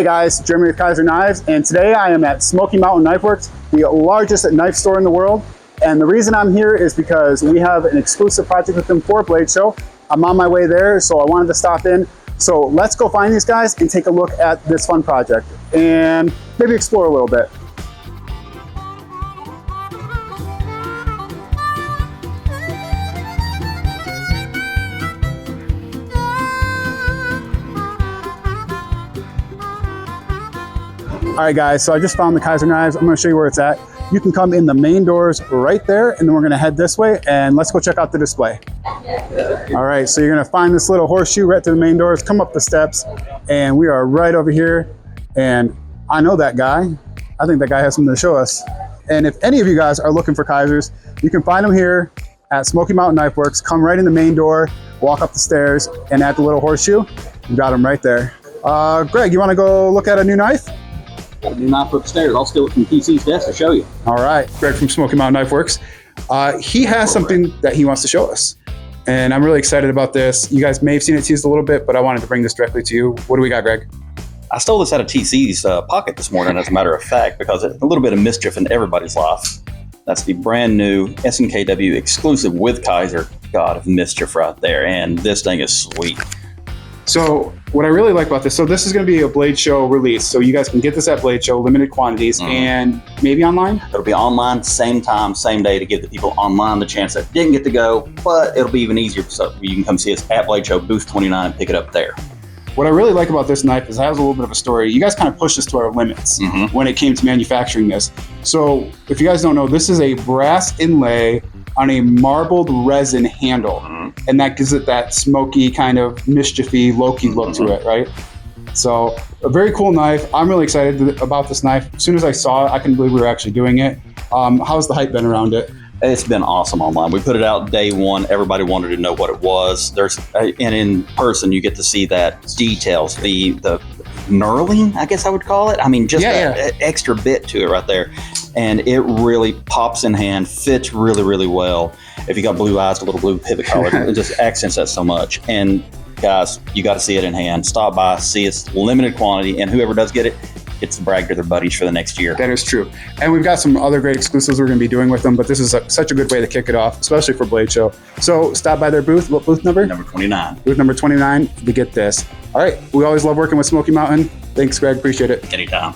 guys, Jeremy with Kizer Knives, and today I am at Smoky Mountain Knife Works, the largest knife store in the world. And the reason I'm here is because we have an exclusive project with them for Blade Show. I'm on my way there, so I wanted to stop in. So let's go find these guys and take a look at this fun project and maybe explore a little bit. All right guys, so I just found the Kizer Knives. I'm gonna show you where it's at. You can come in the main doors right there, and then we're gonna head this way, and let's go check out the display. All right, so you're gonna find this little horseshoe right to the main doors, come up the steps, and we are right over here. And I know that guy. I think that guy has something to show us. And if any of you guys are looking for Kizers, you can find them here at Smoky Mountain Knife Works. Come right in the main door, walk up the stairs, and at the little horseshoe, you got them right there. Greg, you wanna go look at a new knife? Got a new knife upstairs. I'll steal it from TC's desk to show you. All right, Greg from Smoky Mountain Knife Works. He has something that he wants to show us. And I'm really excited about this. You guys may have seen it teased a little bit, but I wanted to bring this directly to you. What do we got, Greg? I stole this out of TC's pocket this morning, as a matter of fact, because it's a little bit of mischief in everybody's life. That's the brand new SMKW exclusive with Kizer. God of mischief right there. And this thing is sweet. So what I really like about this, so this is going to be a Blade Show release. So you guys can get this at Blade Show, limited quantities, and maybe online? It'll be online, same time, same day, to give the people online the chance that didn't get to go, but it'll be even easier so you can come see us at Blade Show, booth 29, and pick it up there. What I really like about this knife is it has a little bit of a story. You guys kind of pushed us to our limits when it came to manufacturing this. So if you guys don't know, this is a brass inlay on a marbled resin handle. And that gives it that smoky kind of mischiefy Loki look to it, right? So a very cool knife. I'm really excited about this knife. As soon as I saw it, I couldn't believe we were actually doing it. How's the hype been around it? It's been awesome online. We put it out day one. Everybody wanted to know what it was. And in person, you get to see that details, the knurling, I guess I would call it. I mean, just that extra bit to it right there. And it really pops in hand, fits really, really well. If you got blue eyes, a little blue pivot collar, it just accents that so much. And guys, you got to see it in hand. Stop by, see it's limited quantity, and whoever does get it, gets to brag to their buddies for the next year. That is true. And we've got some other great exclusives we're going to be doing with them, but this is such a good way to kick it off, especially for Blade Show. So stop by their booth. What booth number? Number 29. Booth number 29 to get this. All right. We always love working with Smoky Mountain. Thanks, Greg. Appreciate it. Anytime.